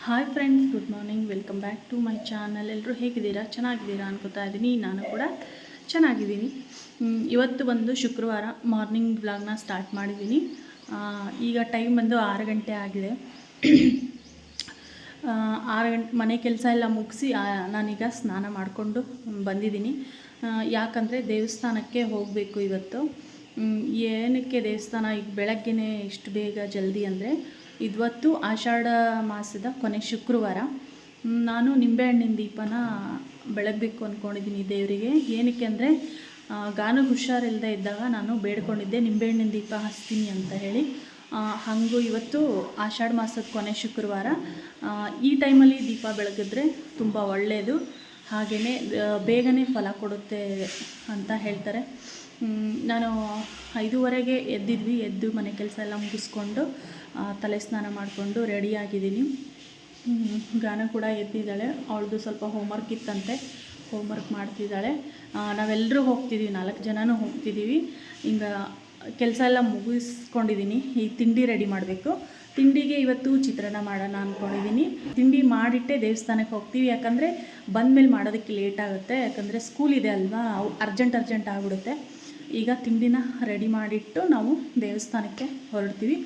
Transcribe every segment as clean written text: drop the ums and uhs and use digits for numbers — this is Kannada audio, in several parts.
Hi friends, good morning. Welcome back to my channel. ಎಲ್ಲರೂ ಹೇಗಿದ್ದೀರಾ? ಚೆನ್ನಾಗಿದ್ದೀರಾ ಅನ್ಕೋತಾ ಇದ್ದೀನಿ. ನಾನು ಕೂಡ ಚೆನ್ನಾಗಿದ್ದೀನಿ. ಇವತ್ತು ಬಂದು ಶುಕ್ರವಾರ ಮಾರ್ನಿಂಗ್ ವ್ಲಾಗ್ನ ಸ್ಟಾರ್ಟ್ ಮಾಡಿದ್ದೀನಿ. ಈಗ ಟೈಮ್ ಬಂದು 6 ಗಂಟೆ ಆಗಿದೆ. 6 ಗಂಟೆ ಮನೆ ಕೆಲಸ ಎಲ್ಲ ಮುಗಿಸಿ ನಾನೀಗ ಸ್ನಾನ ಮಾಡಿಕೊಂಡು ಬಂದಿದ್ದೀನಿ. ಯಾಕಂದರೆ ದೇವಸ್ಥಾನಕ್ಕೆ ಹೋಗಬೇಕು ಇವತ್ತು. ಏನಕ್ಕೆ ದೇವಸ್ಥಾನ ಈಗ ಬೆಳಗ್ಗೆನೇ ಇಷ್ಟು ಬೇಗ ಜಲ್ದಿ ಅಂದರೆ, ಇವತ್ತು ಆಷಾಢ ಮಾಸದ ಕೊನೆ ಶುಕ್ರವಾರ. ನಾನು ನಿಂಬೆಹಣ್ಣಿನ ದೀಪನ ಬೆಳಗಬೇಕು ಅಂದ್ಕೊಂಡಿದ್ದೀನಿ ದೇವರಿಗೆ. ಏನಕ್ಕೆ ಅಂದರೆ, ಗಾನಗೆ ಹುಷಾರಿಲ್ಲದೆ ಇದ್ದಾಗ ನಾನು ಬೇಡ್ಕೊಂಡಿದ್ದೆ ನಿಂಬೆಹಣ್ಣಿನ ದೀಪ ಹಚ್ತೀನಿ ಅಂತ ಹೇಳಿ. ಹಾಗೂ ಇವತ್ತು ಆಷಾಢ ಮಾಸದ ಕೊನೆ ಶುಕ್ರವಾರ. ಈ ಟೈಮಲ್ಲಿ ದೀಪ ಬೆಳಗಿದ್ರೆ ತುಂಬ ಒಳ್ಳೆಯದು, ಹಾಗೆಯೇ ಬೇಗನೆ ಫಲ ಕೊಡುತ್ತೆ ಅಂತ ಹೇಳ್ತಾರೆ. ನಾನು 5:30ಗೆ ಎದ್ದು ಮನೆ ಕೆಲಸ ಎಲ್ಲ ಮುಗಿಸ್ಕೊಂಡು ತಲೆ ಸ್ನಾನ ಮಾಡಿಕೊಂಡು ರೆಡಿಯಾಗಿದ್ದೀನಿ. ಗಾನ ಕೂಡ ಎದ್ದಿದ್ದಾಳೆ. ಅವಳದು ಸ್ವಲ್ಪ ಹೋಮ್ವರ್ಕ್ ಇತ್ತಂತೆ, ಹೋಮ್ವರ್ಕ್ ಮಾಡ್ತಿದ್ದಾಳೆ. ನಾವೆಲ್ಲರೂ ಹೋಗ್ತಿದ್ದೀವಿ, 4 ಜನನೂ ಹೋಗ್ತಿದ್ದೀವಿ. ಈಗ ಕೆಲಸ ಎಲ್ಲ ಮುಗಿಸ್ಕೊಂಡಿದ್ದೀನಿ. ಈ ತಿಂಡಿ ರೆಡಿ ಮಾಡಬೇಕು. ತಿಂಡಿಗೆ ಇವತ್ತು ಚಿತ್ರಾನ್ನ ಮಾಡೋಣ ಅಂದ್ಕೊಂಡಿದ್ದೀನಿ. ತಿಂಡಿ ಮಾಡಿಟ್ಟೆ ದೇವಸ್ಥಾನಕ್ಕೆ ಹೋಗ್ತೀವಿ. ಯಾಕಂದರೆ ಬಂದಮೇಲೆ ಮಾಡೋದಕ್ಕೆ ಲೇಟ್ ಆಗುತ್ತೆ. ಯಾಕಂದರೆ ಸ್ಕೂಲ್ ಇದೆ ಅಲ್ವಾ, ಅರ್ಜೆಂಟ್ ಆಗಿಬಿಡುತ್ತೆ. ಈಗ ತಿಂಡಿನ ರೆಡಿ ಮಾಡಿಟ್ಟು ನಾವು ದೇವಸ್ಥಾನಕ್ಕೆ ಹೊರಡ್ತೀವಿ.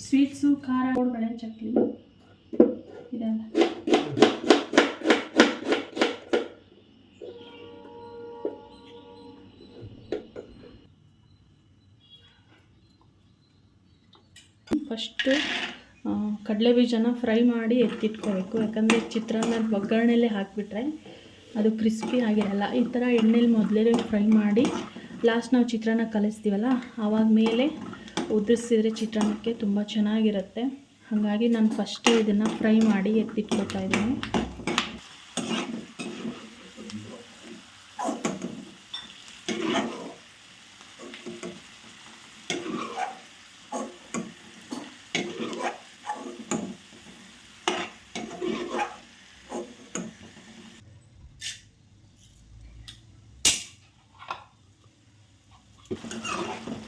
ಸ್ವೀಟ್ಸು, ಖಾರ, ಕೋಡ್ಬಳೆ, ಚಕ್ಲಿ ಇದೆಲ್ಲ. ಫಸ್ಟು ಕಡಲೆ ಬೀಜನ ಫ್ರೈ ಮಾಡಿ ಎತ್ತಿಟ್ಕೋಬೇಕು. ಯಾಕಂದರೆ ಚಿತ್ರಾನ್ನದ ಒಗ್ಗರಣೆಲ್ಲೇ ಹಾಕಿಬಿಟ್ರೆ ಅದು ಕ್ರಿಸ್ಪಿ ಆಗಿರಲ್ಲ. ಈ ಥರ ಎಣ್ಣೆಲಿ ಮೊದಲೇ ಫ್ರೈ ಮಾಡಿ ಲಾಸ್ಟ್ ನಾವು ಚಿತ್ರಾನ್ನ ಕಲಿಸ್ತೀವಲ್ಲ, ಆವಾಗ ಮೇಲೆ ಉದುರಿಸಿದ್ರೆ ಚಿತ್ರಾನ್ನಕ್ಕೆ ತುಂಬ ಚೆನ್ನಾಗಿರುತ್ತೆ. ಹಾಗಾಗಿ ನಾನು ಫಸ್ಟು ಇದನ್ನು ಫ್ರೈ ಮಾಡಿ ಎತ್ತಿಟ್ಕೊತಾ ಇದ್ದೀನಿ.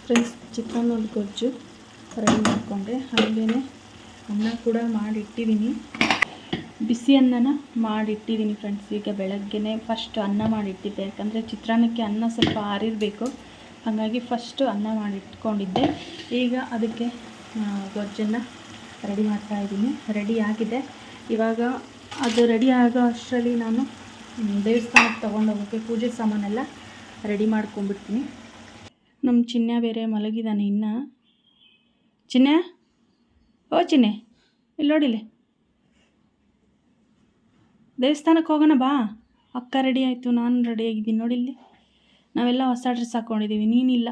ಫ್ರೆಂಡ್ಸ್, ಚಿತ್ರಾನ್ನದ ಗೊಜ್ಜು ರೆಡಿ ಮಾಡಿಕೊಂಡೆ. ಹಾಗೆಯೇ ಅನ್ನ ಕೂಡ ಮಾಡಿಟ್ಟಿದ್ದೀನಿ. ಬಿಸಿ ಅನ್ನನ ಮಾಡಿಟ್ಟಿದ್ದೀನಿ ಫ್ರೆಂಡ್ಸ್. ಈಗ ಬೆಳಗ್ಗೆನೇ ಫಸ್ಟ್ ಅನ್ನ ಮಾಡಿಟ್ಟಿದ್ದೆ. ಯಾಕಂದರೆ ಚಿತ್ರಾನ್ನಕ್ಕೆ ಅನ್ನ ಸ್ವಲ್ಪ ಆರಿರಬೇಕು, ಹಾಗಾಗಿ ಫಸ್ಟು ಅನ್ನ ಮಾಡಿಟ್ಕೊಂಡಿದ್ದೆ. ಈಗ ಅದಕ್ಕೆ ಗೊಜ್ಜನ್ನು ರೆಡಿ ಮಾಡ್ತಾಯಿದ್ದೀನಿ. ರೆಡಿ ಆಗಿದೆ. ಇವಾಗ ಅದು ರೆಡಿ ಆಗೋ ಅಷ್ಟರಲ್ಲಿ ನಾನು ದೇವಸ್ಥಾನಕ್ಕೆ ತೊಗೊಂಡೋಗೋಕ್ಕೆ ಪೂಜೆ ಸಾಮಾನೆಲ್ಲ ರೆಡಿ ಮಾಡ್ಕೊಂಡ್ಬಿಡ್ತೀನಿ. ನಮ್ಮ ಚಿನ್ನ ಬೇರೆ ಮಲಗಿದ್ದಾನೆ ಇನ್ನು. ಚಿನ್ನ, ಓ ಚಿನ್ನೆ, ಇಲ್ಲಿ ನೋಡಿಲೆ, ದೇವಸ್ಥಾನಕ್ಕೆ ಹೋಗೋಣ ಬಾ. ಅಕ್ಕ ರೆಡಿ ಆಯಿತು, ನಾನು ರೆಡಿಯಾಗಿದ್ದೀನಿ ನೋಡಿಲ್ಲಿ. ನಾವೆಲ್ಲ ಹೊಸ ಡ್ರೆಸ್ ಹಾಕ್ಕೊಂಡಿದ್ದೀವಿ, ನೀನಿಲ್ಲ.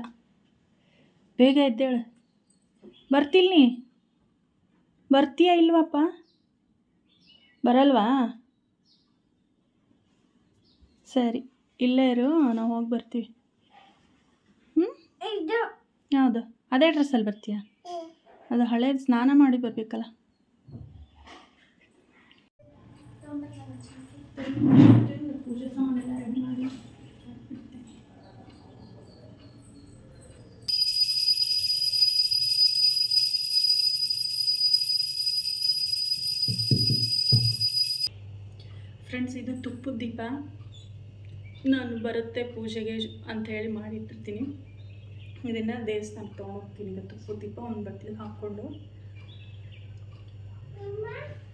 ಬೇಗ ಎದ್ದೇಳು. ಬರ್ತಿಲ್ಲ ನೀ? ಬರ್ತೀಯಾ ಇಲ್ವಪ್ಪ? ಬರಲ್ವಾ? ಸರಿ, ಇಲ್ಲೇ ಇರು, ನಾವು ಹೋಗಿ ಬರ್ತೀವಿ. ಹೌದು, ಅದೇ ಡ್ರೆಸ್ಸಲ್ಲಿ ಬರ್ತೀಯಾ? ಅದು ಹಳೇದು, ಸ್ನಾನ ಮಾಡಿ ಬರಬೇಕಲ್ಲ. ಪೂಜೆ ಸಾಮಾನೆಲ್ಲ ರೆಡಿ ಮಾಡಿ. ಫ್ರೆಂಡ್ಸ್, ಇದು ತುಪ್ಪದ ದೀಪ. ನಾನು ಬರುತ್ತೆ ಪೂಜೆಗೆ ಅಂತ ಹೇಳಿ ಮಾಡಿಟ್ಟಿರ್ತೀನಿ. ಇದನ್ನು ದೇವಸ್ಥಾನಕ್ಕೆ ತೊಗೊಂಡೋಗ್ತೀನಿ. ಈಗ ತುಪ್ಪದ ದೀಪ ಒಂದು ಬಟ್ಟಲಿಗೆ ಹಾಕ್ಕೊಂಡು.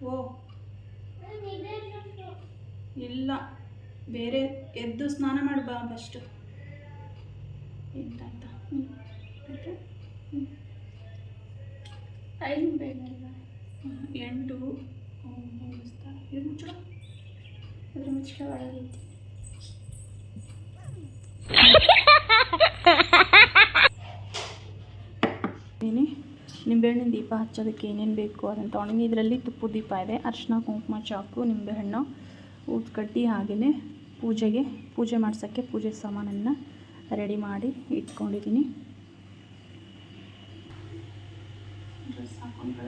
ಓ ಇಲ್ಲ, ಬೇರೆ ಎದ್ದು ಸ್ನಾನ ಮಾಡಿ ಬಾ ಫಸ್ಟು. ಎಂಟಾಯ್ತಾ? ಟೈಮ್ ಬೇಡ ಅಲ್ಲ, 8 ಮುಗಿಸ್ತಾ. ಇದು ಮುಚ್ಚಳ, ಅದ್ರ ಮುಚ್ಚಳ ಒಳಗೈತಿ. ನಿಂಬೆಹಣ್ಣಿನ ದೀಪ ಹಚ್ಚೋದಕ್ಕೆ ಏನೇನು ಬೇಕು ಅದನ್ನು ತೊಗೊಂಡಿನಿ. ಇದರಲ್ಲಿ ತುಪ್ಪದ ದೀಪ ಇದೆ, ಅರಿಶಿನ, ಕುಂಕುಮ, ಚಾಕು, ನಿಂಬೆಹಣ್ಣು, ಊದ್ಕಡ್ಡಿ, ಹಾಗೆಯೇ ಪೂಜೆ ಮಾಡ್ಸೋಕ್ಕೆ ಪೂಜೆ ಸಾಮಾನನ್ನು ರೆಡಿ ಮಾಡಿ ಇಟ್ಕೊಂಡಿದ್ದೀನಿ. ಡ್ರೆಸ್ ಹಾಕೊಂಡು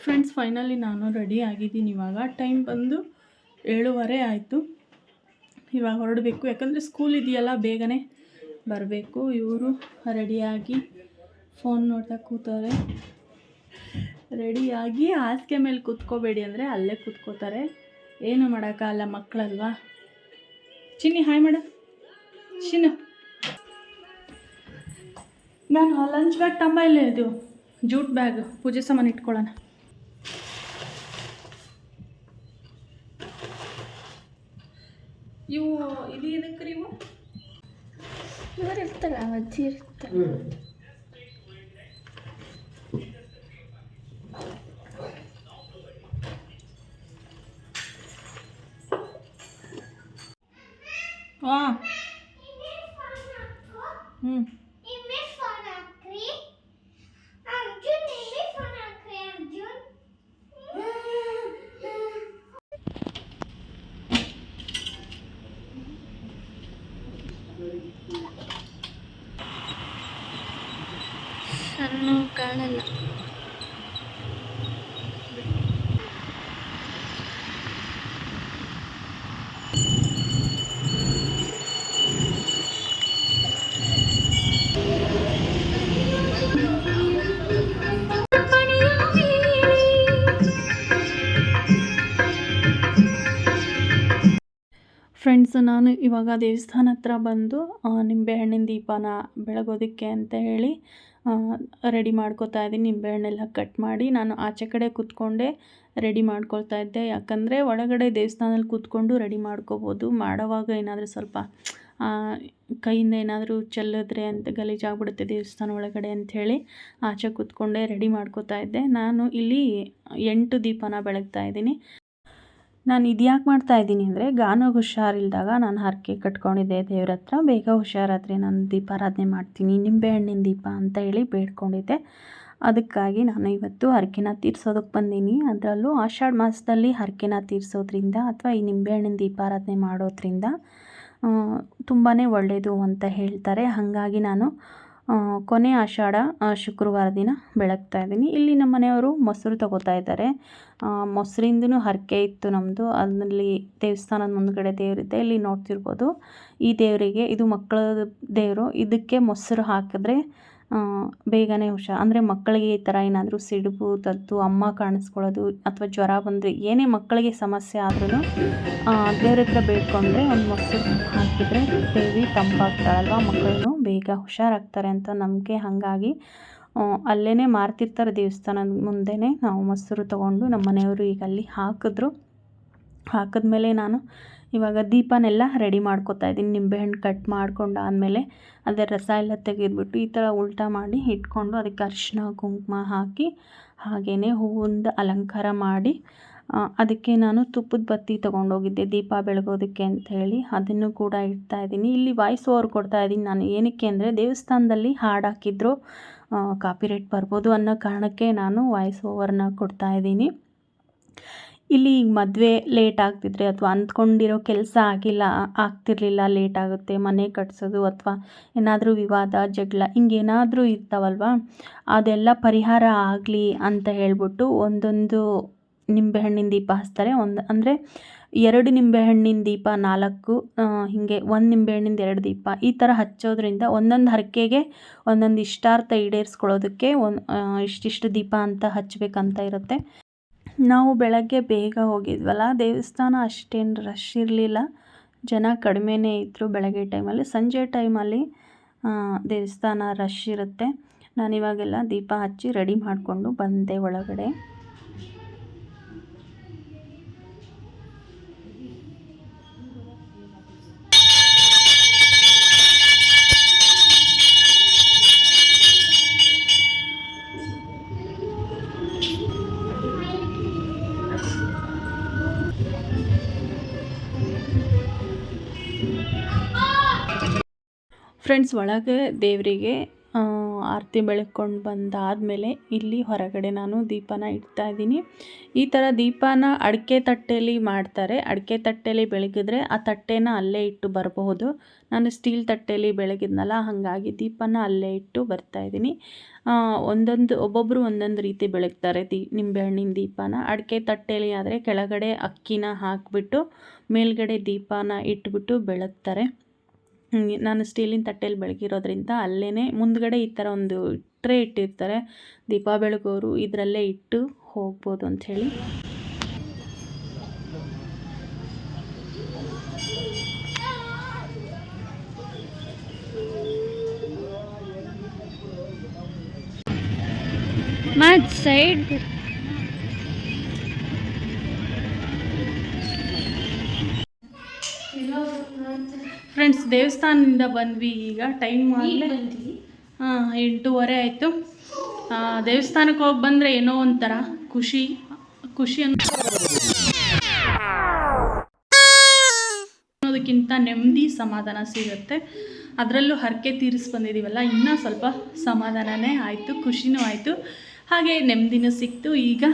ಫ್ರೆಂಡ್ಸ್, ಫೈನಲಿ ನಾನು ರೆಡಿ ಆಗಿದ್ದೀನಿ. ಇವಾಗ ಟೈಮ್ ಬಂದು 7:30 ಆಯಿತು. ಇವಾಗ ಹೊರಡಬೇಕು, ಯಾಕಂದರೆ ಸ್ಕೂಲ್ ಇದೆಯಲ್ಲ, ಬೇಗನೆ ಬರಬೇಕು. ಇವರು ರೆಡಿಯಾಗಿ ಫೋನ್ ನೋಡ್ತಾ ಕೂತವ್ರೆ. ರೆಡಿಯಾಗಿ ಹಾಸಿಗೆ ಮೇಲೆ ಕೂತ್ಕೋಬೇಡಿ ಅಂದರೆ ಅಲ್ಲೇ ಕೂತ್ಕೋತಾರೆ. ಏನು ಮಾಡೋಕ್ಕಾಗಲ್ಲ, ಮಕ್ಕಳಲ್ವಾ. ಚಿನ್ನಿ ಹಾಯ್ ಮಾಡು. ಚಿನ್ನು, ನಾನು ಲಂಚ್ ಬ್ಯಾಗ್ ತಮ್ಮ ಇಲ್ಲೇ ಇದು ಜೂಟ್ ಬ್ಯಾಗ್, ಪೂಜೆ ಸಾಮಾನು ಇಟ್ಕೊಳ್ಳೋಣ. ಇವು ಇದು ಏನಕ್ಕೆ ಇವು ಇವರು ಇರ್ತಾರೆ, ಅಜ್ಜಿ ಇರ್ತಾರೆ. ಹಾಂ ಹ್ಞೂ ಸಣ್ಣ ಕಾಣಲ್ಲ. ಫ್ರೆಂಡ್ಸ್, ನಾನು ಇವಾಗ ದೇವಸ್ಥಾನ ಹತ್ರ ಬಂದು ನಿಂಬೆಹಣ್ಣಿನ ದೀಪನ ಬೆಳಗೋದಕ್ಕೆ ಅಂತ ಹೇಳಿ ರೆಡಿ ಮಾಡ್ಕೋತಾ ಇದ್ದೀನಿ. ನಿಂಬೆಹಣ್ಣೆಲ್ಲ ಕಟ್ ಮಾಡಿ ನಾನು ಆಚೆ ಕಡೆ ಕೂತ್ಕೊಂಡೆ ರೆಡಿ ಮಾಡ್ಕೊಳ್ತಾ ಇದ್ದೆ. ಯಾಕಂದರೆ ಒಳಗಡೆ ದೇವಸ್ಥಾನದಲ್ಲಿ ಕೂತ್ಕೊಂಡು ರೆಡಿ ಮಾಡ್ಕೋಬೋದು. ಮಾಡೋವಾಗ ಏನಾದರೂ ಸ್ವಲ್ಪ ಕೈಯಿಂದ ಏನಾದರೂ ಚೆಲ್ಲಿದ್ರೆ ಅಂತ ಗಲೀಜಾಗ್ಬಿಡುತ್ತೆ ದೇವಸ್ಥಾನ ಒಳಗಡೆ ಅಂಥೇಳಿ ಆಚೆ ಕೂತ್ಕೊಂಡೆ ರೆಡಿ ಮಾಡ್ಕೋತಾ ಇದ್ದೆ. ನಾನು ಇಲ್ಲಿ 8 ದೀಪನ ಬೆಳಗ್ತಾ ಇದ್ದೀನಿ. ನಾನು ಇದ್ಯಾಕೆ ಮಾಡ್ತಾಯಿದ್ದೀನಿ ಅಂದರೆ, ಗಾನೋಗೆ ಹುಷಾರಿಲ್ದಾಗ ನಾನು ಹರಕೆ ಕಟ್ಕೊಂಡಿದ್ದೆ ದೇವ್ರ ಹತ್ರ, ಬೇಗ ಹುಷಾರಾದರೆ ನಾನು ದೀಪಾರಾಧನೆ ಮಾಡ್ತೀನಿ, ನಿಂಬೆಹಣ್ಣಿನ ದೀಪ ಅಂತ ಹೇಳಿ ಬೇಡ್ಕೊಂಡಿದ್ದೆ. ಅದಕ್ಕಾಗಿ ನಾನು ಇವತ್ತು ಹರಕೆನ ತೀರ್ಸೋದಕ್ಕೆ ಬಂದೀನಿ. ಅದರಲ್ಲೂ ಆಷಾಢ ಮಾಸದಲ್ಲಿ ಹರಕೆನ ತೀರಿಸೋದ್ರಿಂದ ಅಥವಾ ಈ ನಿಂಬೆಹಣ್ಣಿನ ದೀಪಾರಾಧನೆ ಮಾಡೋದ್ರಿಂದ ತುಂಬಾ ಒಳ್ಳೆಯದು ಅಂತ ಹೇಳ್ತಾರೆ. ಹಾಗಾಗಿ ನಾನು ಕೊನೆ ಆಷಾಢ ಶುಕ್ರವಾರ ದಿನ ಬೆಳಗ್ತಾ ಇದ್ದೀನಿ. ಇಲ್ಲಿ ನಮ್ಮ ಮನೆಯವರು ಮೊಸರು ತಗೋತಾ ಇದ್ದಾರೆ. ಮೊಸರಿಂದನೂ ಹರಕೆ ಇತ್ತು ನಮ್ಮದು. ಅಲ್ಲಿ ದೇವಸ್ಥಾನದ ಮುಂದ್ಗಡೆ ದೇವರಿದೆ, ಇಲ್ಲಿ ನೋಡ್ತಿರ್ಬೋದು. ಈ ದೇವರಿಗೆ, ಇದು ಮಕ್ಕಳ ದೇವರು, ಇದಕ್ಕೆ ಮೊಸರು ಹಾಕಿದ್ರೆ ಬೇಗನೆ ಅಂದರೆ ಮಕ್ಕಳಿಗೆ ಈ ಥರ ಏನಾದರೂ ಸಿಡುಬು ತದ್ದು, ಅಮ್ಮ ಕಾಣಿಸ್ಕೊಳ್ಳೋದು ಅಥವಾ ಜ್ವರ ಬಂದರೆ ಏನೇ ಮಕ್ಕಳಿಗೆ ಸಮಸ್ಯೆ ಆದ್ರೂ ದೇವ್ರ ಹತ್ರ ಬೇಡ್ಕೊಂಡ್ರೆ ಒಂದು ಮೊಸರು ಹಾಕಿದರೆ ದೇವಿ ತಂಪಾಗ್ತಾಳಲ್ವ, ಮಕ್ಕಳು ಬೇಗ ಹುಷಾರಾಗ್ತಾರೆ ಅಂತ ನಂಬಿಕೆ. ಹಾಗಾಗಿ ಅಲ್ಲೇ ಮಾರ್ತಿರ್ತಾರೆ ದೇವಸ್ಥಾನದ ಮುಂದೆನೇ. ನಾವು ಮೊಸರು ತೊಗೊಂಡು ನಮ್ಮ ಮನೆಯವರು ಈಗ ಅಲ್ಲಿ ಹಾಕಿದ್ಮೇಲೆ ನಾನು ಇವಾಗ ದೀಪನೆಲ್ಲ ರೆಡಿ ಮಾಡ್ಕೊತಾ ಇದ್ದೀನಿ. ನಿಂಬೆಹಣ್ಣು ಕಟ್ ಮಾಡ್ಕೊಂಡಾದಮೇಲೆ ಅದರ ರಸ ಎಲ್ಲ ತೆಗೆದ್ಬಿಟ್ಟು ಈ ಥರ ಉಲ್ಟಾ ಮಾಡಿ ಇಟ್ಕೊಂಡು ಅದಕ್ಕೆ ಅರಿಶಿನ ಕುಂಕುಮ ಹಾಕಿ ಹಾಗೆಯೇ ಹೂವಿಂದ ಅಲಂಕಾರ ಮಾಡಿ ಅದಕ್ಕೆ ನಾನು ತುಪ್ಪದ ಬತ್ತಿ ತೊಗೊಂಡೋಗಿದ್ದೆ ದೀಪ ಬೆಳಗೋದಕ್ಕೆ ಅಂತ ಹೇಳಿ, ಅದನ್ನು ಕೂಡ ಇಡ್ತಾಯಿದ್ದೀನಿ. ಇಲ್ಲಿ ವಾಯ್ಸ್ ಓವರ್ ಕೊಡ್ತಾಯಿದ್ದೀನಿ ನಾನು. ಏನಕ್ಕೆ ಅಂದರೆ ದೇವಸ್ಥಾನದಲ್ಲಿ ಹಾಡು ಹಾಕಿದ್ರು ಕಾಪಿರೈಟ್ ಬರ್ಬೋದು ಅನ್ನೋ ಕಾರಣಕ್ಕೆ ನಾನು ವಾಯ್ಸ್ ಓವರ್ನ ಕೊಡ್ತಾಯಿದ್ದೀನಿ. ಇಲ್ಲಿ ಈಗ ಮದುವೆ ಲೇಟ್ ಆಗ್ತಿದ್ರೆ ಅಥವಾ ಅಂದ್ಕೊಂಡಿರೋ ಕೆಲಸ ಆಗ್ತಿರ್ಲಿಲ್ಲ, ಲೇಟ್ ಆಗುತ್ತೆ, ಮನೆ ಕಟ್ಸೋದು ಅಥವಾ ಏನಾದರೂ ವಿವಾದ ಜಗಳ ಹಿಂಗೇನಾದರೂ ಇರ್ತಾವಲ್ವ, ಅದೆಲ್ಲ ಪರಿಹಾರ ಆಗಲಿ ಅಂತ ಹೇಳ್ಬಿಟ್ಟು ಒಂದೊಂದು ನಿಂಬೆಹಣ್ಣಿನ ದೀಪ ಹಚ್ತಾರೆ. ಅಂದರೆ 2 ನಿಂಬೆಹಣ್ಣಿನ ದೀಪ 4, ಹೀಗೆ 1 ನಿಂಬೆಹಣ್ಣಿಂದ 2 ದೀಪ ಈ ಥರ ಹಚ್ಚೋದ್ರಿಂದ ಒಂದೊಂದು ಹರಕೆಗೆ ಒಂದೊಂದು ಇಷ್ಟಾರ್ಥ ಈಡೇರಿಸ್ಕೊಳ್ಳೋದಕ್ಕೆ ಇಷ್ಟಿಷ್ಟು ದೀಪ ಅಂತ ಹಚ್ಚಬೇಕಂತ ಇರುತ್ತೆ. ನಾವು ಬೆಳಗ್ಗೆ ಬೇಗ ಹೋಗಿದ್ವಲ್ಲ, ದೇವಸ್ಥಾನ ಅಷ್ಟೇನು ರಶ್ ಇರಲಿಲ್ಲ, ಜನ ಕಡಿಮೆನೇ ಇದ್ದರು ಬೆಳಗ್ಗೆ ಟೈಮಲ್ಲಿ. ಸಂಜೆ ಟೈಮಲ್ಲಿ ದೇವಸ್ಥಾನ ರಶ್ ಇರುತ್ತೆ. ನಾನಿವಾಗೆಲ್ಲ ದೀಪ ಹಚ್ಚಿ ರೆಡಿ ಮಾಡಿಕೊಂಡು ಬಂದೆ ಒಳಗಡೆ. ಫ್ರೆಂಡ್ಸ್, ಒಳಗೆ ದೇವರಿಗೆ ಆರತಿ ಬೆಳಗ್ಕೊಂಡು ಬಂದಾದಮೇಲೆ ಇಲ್ಲಿ ಹೊರಗಡೆ ನಾನು ದೀಪನ ಇಡ್ತಾ ಇದ್ದೀನಿ. ಈ ಥರ ದೀಪನ ಅಡಿಕೆ ತಟ್ಟೆಯಲ್ಲಿ ಮಾಡ್ತಾರೆ. ಅಡಿಕೆ ತಟ್ಟೆಯಲ್ಲಿ ಬೆಳಗಿದ್ರೆ ಆ ತಟ್ಟೆನ ಅಲ್ಲೇ ಇಟ್ಟು ಬರಬಹುದು. ನಾನು ಸ್ಟೀಲ್ ತಟ್ಟೆಯಲ್ಲಿ ಬೆಳಗಿದ್ನಲ್ಲ, ಹಾಗಾಗಿ ದೀಪನ ಅಲ್ಲೇ ಇಟ್ಟು ಬರ್ತಾಯಿದ್ದೀನಿ. ಒಬ್ಬೊಬ್ಬರು ಒಂದೊಂದು ರೀತಿ ಬೆಳಗ್ತಾರೆ ನಿಂಬೆಹಣ್ಣಿನ ದೀಪನ. ಅಡಿಕೆ ತಟ್ಟೆಯಲ್ಲಿ ಆದರೆ ಕೆಳಗಡೆ ಅಕ್ಕಿನ ಹಾಕಿಬಿಟ್ಟು ಮೇಲ್ಗಡೆ ದೀಪನ ಇಟ್ಬಿಟ್ಟು ಬೆಳಗ್ತಾರೆ. ನಾನು ಸ್ಟೀಲಿನ ತಟ್ಟೆಯಲ್ಲಿ ಬೆಳಗಿರೋದ್ರಿಂದ ಅಲ್ಲೇ ಮುಂದ್ಗಡೆ ಈ ಥರ ಒಂದು ಟ್ರೇ ಇಟ್ಟಿರ್ತಾರೆ. ದೀಪ ಬೆಳಗೋರು ಇದರಲ್ಲೇ ಇಟ್ಟು ಹೋಗ್ಬೋದು ಅಂಥೇಳಿ. ಸೈಡ್ ಫ್ರೆಂಡ್ಸ್, ದೇವಸ್ಥಾನದಿಂದ ಬಂದ್ವಿ. ಈಗ ಟೈಮ್ ಆಗಲೇ 8:30 ಆಯಿತು. ದೇವಸ್ಥಾನಕ್ಕೆ ಹೋಗಿ ಬಂದರೆ ಏನೋ ಒಂಥರ ಖುಷಿ ಅನ್ನೋದಕ್ಕಿಂತ ನೆಮ್ಮದಿ ಸಮಾಧಾನ ಸಿಗುತ್ತೆ. ಅದರಲ್ಲೂ ಹರಕೆ ತೀರಿಸಿ ಬಂದಿದ್ದೀವಲ್ಲ, ಇನ್ನೂ ಸ್ವಲ್ಪ ಸಮಾಧಾನನೇ ಆಯಿತು, ಖುಷಿನೂ ಆಯಿತು, ಹಾಗೆ ನೆಮ್ಮದಿನೂ ಸಿಕ್ತು. ಈಗ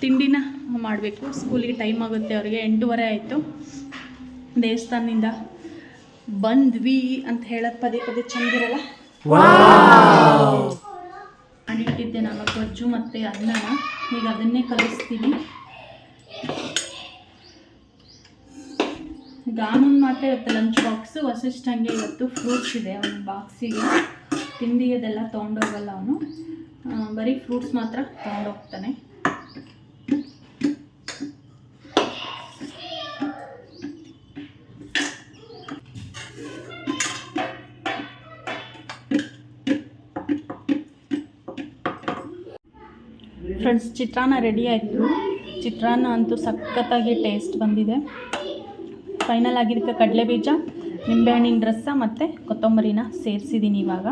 ತಿಂಡಿನ ಮಾಡಬೇಕು. ಸ್ಕೂಲಿಗೆ ಟೈಮ್ ಆಗುತ್ತೆ ಅವರಿಗೆ. 8:30 ಆಯಿತು. ದೇವಸ್ಥಾನದಿಂದ ಬಂದ್ವಿ ಅಂತ ಹೇಳೋದು ಪದೇ ಪದೇ ಚಂದಿರಲ್ಲ. ಮಾಡಿಟ್ಟಿದ್ದೆ ನಾನು ಗೊಜ್ಜು ಮತ್ತು ಅನ್ನನ. ಈಗ ಅದನ್ನೇ ಕಲಿಸ್ತೀನಿ. ಈಗ ಆನಂದ್ ಮಾತ್ರ ಇವತ್ತು ಲಂಚ್ ಬಾಕ್ಸು. ವಸಿಷ್ಠಂಗೆ ಇವತ್ತು ಫ್ರೂಟ್ಸ್ ಇದೆ ಅವನ ಬಾಕ್ಸಿಗೆ. ತಿಂಡಿ ಅದೆಲ್ಲ ತೊಗೊಂಡೋಗಲ್ಲ ಅವನು, ಬರೀ ಫ್ರೂಟ್ಸ್ ಮಾತ್ರ ತೊಗೊಂಡೋಗ್ತಾನೆ. ಫ್ರೆಂಡ್ಸ್, ಚಿತ್ರಾನ್ನ ರೆಡಿ ಆಯಿತು. ಚಿತ್ರಾನ್ನ ಅಂತೂ ಸಖತ್ತಾಗಿ ಟೇಸ್ಟ್ ಬಂದಿದೆ. ಫೈನಲ್ ಆಗಿದ್ದಕ್ಕೆ ಕಡಲೆಬೀಜ, ನಿಂಬೆಹಣ್ಣಿನ ರಸ ಮತ್ತು ಕೊತ್ತಂಬರಿನ ಸೇರಿಸಿದ್ದೀನಿ. ಇವಾಗ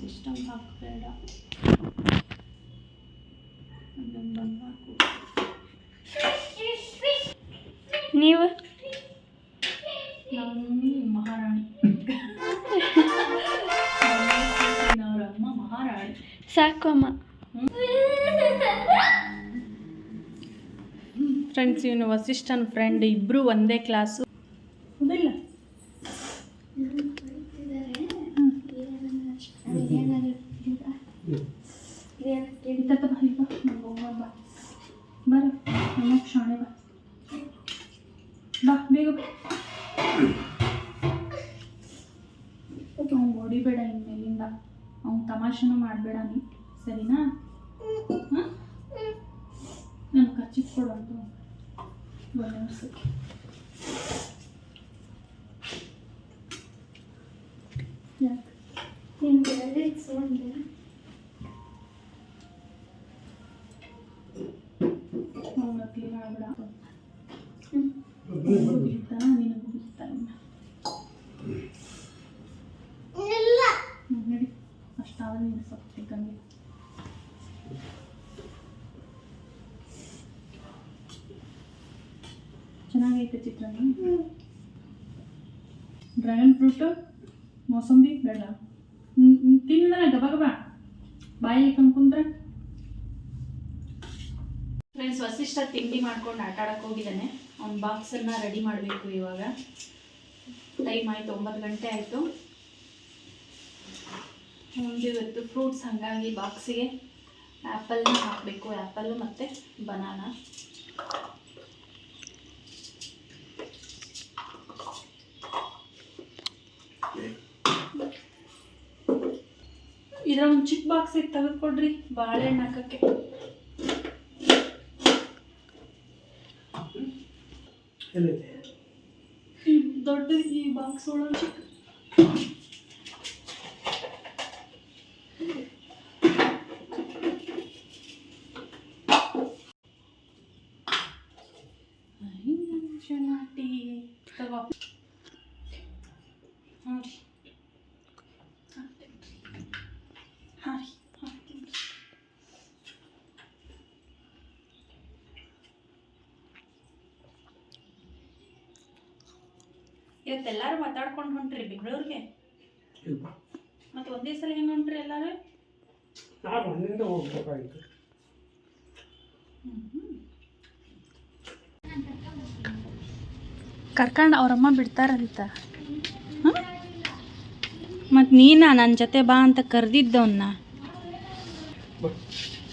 ಸಿಸ್ಟಮ್ ಹಾಕಬೇಡ, ನೀವು ನಾನು ಮಹಾರಾಣಿ. ಅವರಮ್ಮ ಮಹಾರಾಣಿ. ಸಾಕು ಅಮ್ಮ. ಫ್ರೆಂಡ್ಸ್, ಇವನು ವಸಿಷ್ಠನ್ ಫ್ರೆಂಡ್. ಇಬ್ಬರು ಒಂದೇ ಕ್ಲಾಸು. ಹೌದಿಲ್ಲ? ಶಾಣೆ ಬಾ ಬೇಗ ಬಾ. ಅವ್ನು ಹೊಡಿಬೇಡ ಇನ್ಮೇಲಿಂದ. ಅವ್ನು ತಮಾಷೆನೂ ಮಾಡಬೇಡ ನೀ, ಸರಿನಾ? ಹಾಂ, ನಾನು ಕಚ್ಚಿಟ್ಕೊಡಂತು ಬನ್ನಿಸಕ್ಕೆ. ಅವನ ಕ್ಲೀನ್ ಮಾಡಬೇಡ. ನಿನಗೂ ಬಿಡ್ತಾ ನೋಡಿ, ಅಷ್ಟಾದ ನೀನು ಸ್ವಲ್ಪ ತಿಕ್ಕಂಗೆ. ಚೆನ್ನಾಗೈತೆ ಚಿತ್ರಾನ್ನ. ಡ್ರ್ಯಾಗನ್ ಫ್ರೂಟು, ಮೋಸಂಬಿ ಬೇಡ, ತಿಂದ ಗಬ ಗಬ ಬಾಯಿ ಕಂಕುಂದ್ರೆ. ಫ್ರೆಂಡ್ಸ್, ವಸಿಷ್ಠ ತಿಂಡಿ ಮಾಡ್ಕೊಂಡು ಆಟ ಆಡಕ್ಕೆ ಹೋಗಿದ್ದಾನೆ. ಅವ್ನ ಬಾಕ್ಸನ್ನು ರೆಡಿ ಮಾಡಬೇಕು. ಇವಾಗ ಟೈಮ್ ಆಯಿತು, 9 ಗಂಟೆ ಆಯಿತು. ಇವತ್ತು ಫ್ರೂಟ್ಸ್, ಹಾಗಾಗಿ ಬಾಕ್ಸಿಗೆ ಆ್ಯಪಲ್ನ ಹಾಕಬೇಕು. ಆ್ಯಪಲ್ಲು ಮತ್ತು ಬನಾನಾ. ಇದರ ಒಂದು ಚಿಕ್ಕ ಬಾಕ್ಸಿಗೆ ತೆಗೆದುಕೊಡ್ರಿ ಬಾಳೆಹಣ್ಣು ಹಾಕಕ್ಕೆ. ಈ ದೊಡ್ಡ ಈ ಬಾಕ್ಸ್ ಒಳಗೆ ಚಿಕ್ಕ ನಾಟಿ ತಗೋ. ನೋಡಿ, ಹಾಂ ರೀ, ಹಾಕ್ತೀನಿ. ಇವತ್ತು ಎಲ್ಲರೂ ಮಾತಾಡ್ಕೊಂಡು ಹೊಂಟ್ರಿ ಬೆಂಗಳೂರಿಗೆ. ಮತ್ತೆ ಒಂದೇ ಸಲ ಹೆಂಗೆ ಹೊಂಟ್ರಿ ಎಲ್ಲರೂ? ನಾನು ಒಂದಿಂದ ಹೋಗ್ಬೇಕಾಯ್ತು. ಕರ್ಕೊಂಡು ಅವ್ರಮ್ಮ ಬಿಡ್ತಾರಂತ. ಮತ್ತು ನೀನಾ ನನ್ನ ಜೊತೆ ಬಾ ಅಂತ ಕರೆದಿದ್ದವನ್ನ?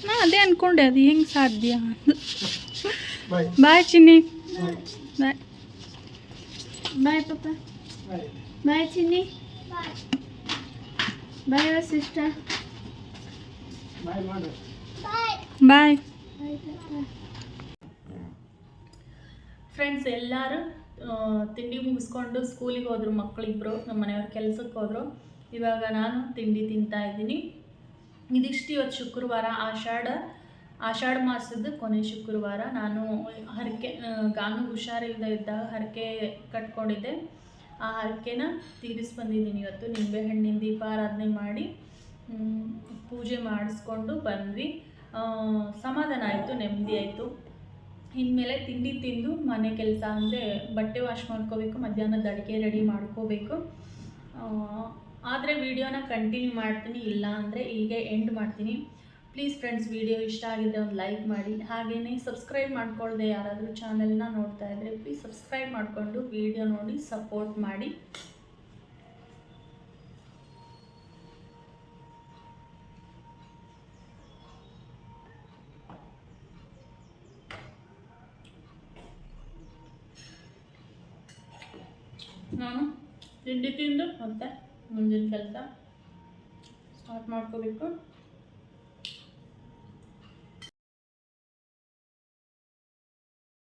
ನಾ ಅದೇ ಅಂದ್ಕೊಂಡೆ, ಅದು ಹೆಂಗೆ ಸಾಧ್ಯ? ಬಾಯ್ ಚಿನ್ನಿ. ಬಾಯ್ ಬಾಯ್ ಪಾಪ. ಬಾಯ್ ಚಿನ್ನಿ. ಬಾಯ್ ಸಿಸ್ಟರ್. ಬಾಯ್ ಮಾಡು. Bye friends. ಎಲ್ಲರೂ ತಿಂಡಿ ಮುಗಿಸ್ಕೊಂಡು ಸ್ಕೂಲಿಗೆ ಹೋದರು. ಮಕ್ಕಳಿಬ್ಬರು ನಮ್ಮ ಮನೆಯವ್ರ ಕೆಲಸಕ್ಕೆ ಹೋದರು. ಇವಾಗ ನಾನು ತಿಂಡಿ ತಿಂತಾ ಇದ್ದೀನಿ. ಇದಿಷ್ಟು ಇವತ್ತು ಶುಕ್ರವಾರ, ಆಷಾಢ ಮಾಸದ ಕೊನೆ ಶುಕ್ರವಾರ. ನಾನು ಹರಕೆ ಗಾನು ಹುಷಾರಿಲ್ಲದೆ ಇದ್ದಾಗ ಹರಕೆ ಕಟ್ಕೊಂಡಿದ್ದೆ. ಆ ಹರಕೆನ ತೀರಿಸಿ ಬಂದಿದ್ದೀನಿ. ಇವತ್ತು ನಿಂಬೆಹಣ್ಣಿನ ದೀಪಾರಾಧನೆ ಮಾಡಿ ಪೂಜೆ ಮಾಡಿಸ್ಕೊಂಡು ಬಂದ್ವಿ. ಸಮಾಧಾನ ಆಯಿತು, ನೆಮ್ಮದಿ ಆಯಿತು. ಇನ್ಮೇಲೆ ತಿಂಡಿ ತಿಂದು ಮನೆ ಕೆಲಸ ಅಂದರೆ ಬಟ್ಟೆ ವಾಶ್ ಮಾಡ್ಕೋಬೇಕು, ಮಧ್ಯಾಹ್ನದ ಅಡುಗೆ ರೆಡಿ ಮಾಡ್ಕೋಬೇಕು. ಆದರೆ ವಿಡಿಯೋನ ಕಂಟಿನ್ಯೂ ಮಾಡ್ತೀನಿ, ಇಲ್ಲ ಅಂದರೆ ಹೀಗೆ ಎಂಡ್ ಮಾಡ್ತೀನಿ. ಪ್ಲೀಸ್ ಫ್ರೆಂಡ್ಸ್, ವಿಡಿಯೋ ಇಷ್ಟ ಆಗಿದ್ದರೆ ಒಂದು ಲೈಕ್ ಮಾಡಿ. ಹಾಗೆಯೇ ಸಬ್ಸ್ಕ್ರೈಬ್ ಮಾಡ್ಕೊಳ್ಳದೆ ಯಾರಾದರೂ ಚಾನಲ್ನ ನೋಡ್ತಾ ಇದ್ದರೆ ಪ್ಲೀಸ್ ಸಬ್ಸ್ಕ್ರೈಬ್ ಮಾಡಿಕೊಂಡು ವಿಡಿಯೋ ನೋಡಿ ಸಪೋರ್ಟ್ ಮಾಡಿ. ನಾನು ತಿಂಡಿ ತಿಂದು ಮತ್ತೆ ಮುಂದಿನ ಕೆಲಸ ಸ್ಟಾರ್ಟ್ ಮಾಡ್ಕೋಬೇಕು.